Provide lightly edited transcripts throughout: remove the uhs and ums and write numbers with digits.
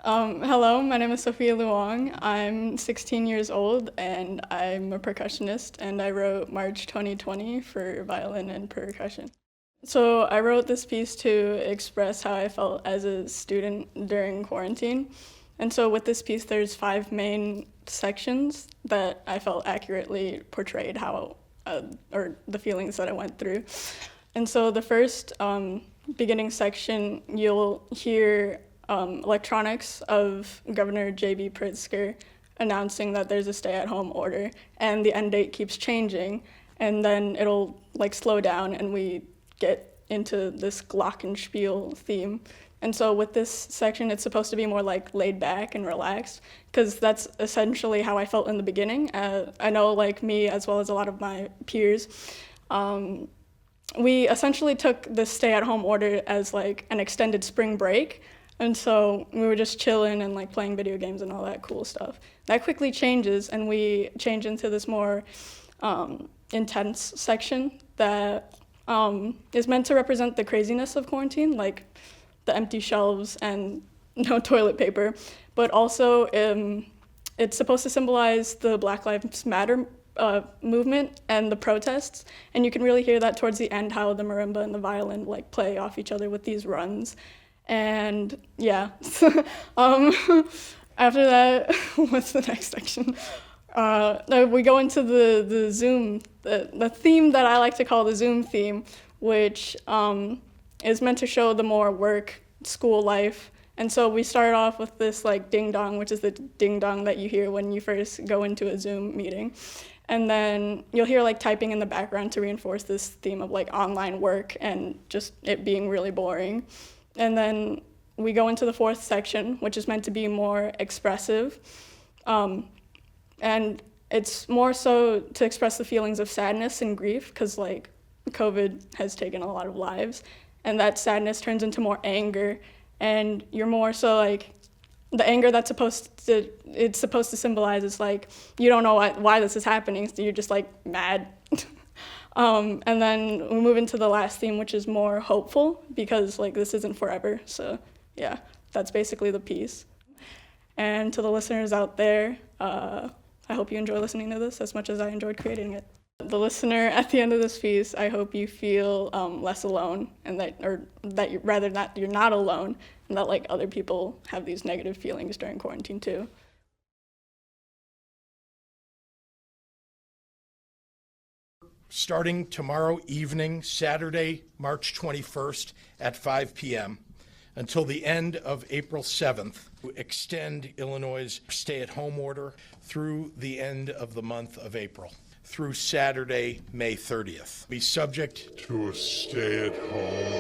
Hello, my name is Sophia Luong. I'm 16 years old and I'm a percussionist, and I wrote March 2020 for violin and percussion. So I wrote this piece to express how I felt as a student during quarantine. And so with this piece, there's 5 main sections that I felt accurately portrayed how, or the feelings that I went through. And so the first beginning section, you'll hear electronics of Governor J.B. Pritzker announcing that there's a stay-at-home order, and the end date keeps changing, and then it'll like slow down, and we get into this glockenspiel theme. And so with this section, it's supposed to be more like laid back and relaxed, because that's essentially how I felt in the beginning. I know, like me, as well as a lot of my peers, we essentially took this stay-at-home order as like an extended spring break. And so we were just chilling and like playing video games and all that cool stuff. That quickly changes, and we change into this more intense section that is meant to represent the craziness of quarantine, like the empty shelves and no toilet paper. But also it's supposed to symbolize the Black Lives Matter movement and the protests. And you can really hear that towards the end, how the marimba and the violin like play off each other with these runs. And yeah, after that, what's the next section? We go into the Zoom, the theme that I like to call the Zoom theme, which is meant to show the more work, school life. And so we start off with this like ding dong, which is the ding dong that you hear when you first go into a Zoom meeting. And then you'll hear like typing in the background to reinforce this theme of like online work and just it being really boring. And then we go into the fourth section, which is meant to be more expressive. And it's more so to express the feelings of sadness and grief, because like COVID has taken a lot of lives, and that sadness turns into more anger, and you're more so like, the anger that's supposed to symbolize is like, you don't know why this is happening, so you're just like mad. And then we move into the last theme, which is more hopeful, because like this isn't forever. So yeah, that's basically the piece. And to the listeners out there, I hope you enjoy listening to this as much as I enjoyed creating it. The listener, at the end of this piece, I hope you feel less alone, and that you're not alone, and that like other people have these negative feelings during quarantine too. Starting tomorrow evening, Saturday, March 21st at 5 p.m. until the end of April 7th, to extend Illinois' stay-at-home order through the end of the month of April, through Saturday, May 30th. Be subject to a stay-at-home.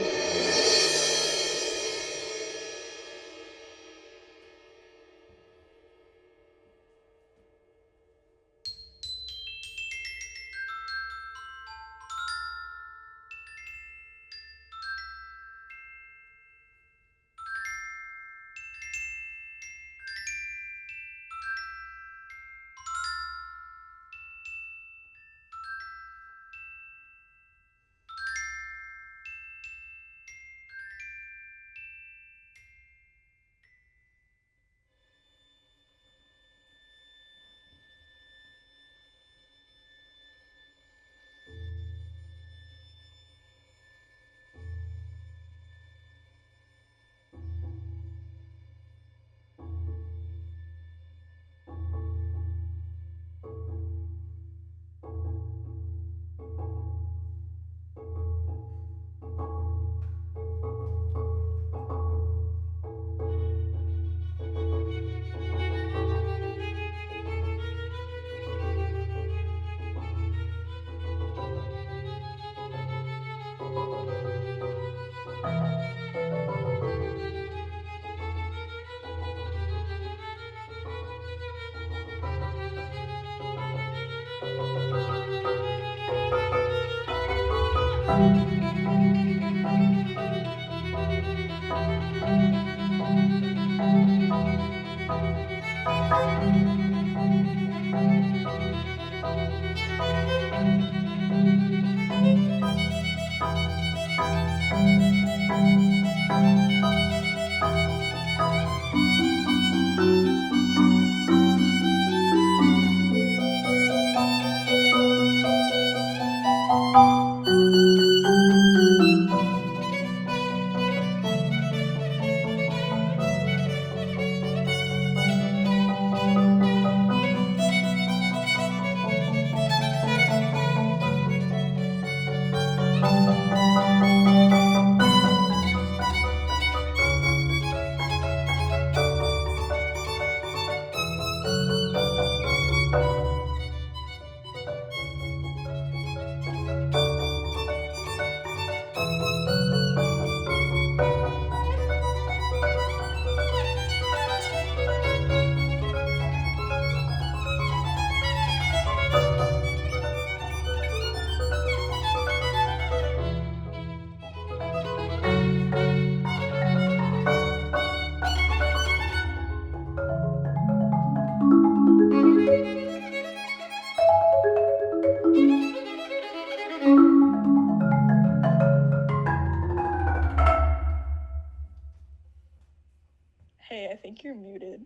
Hey, I think you're muted.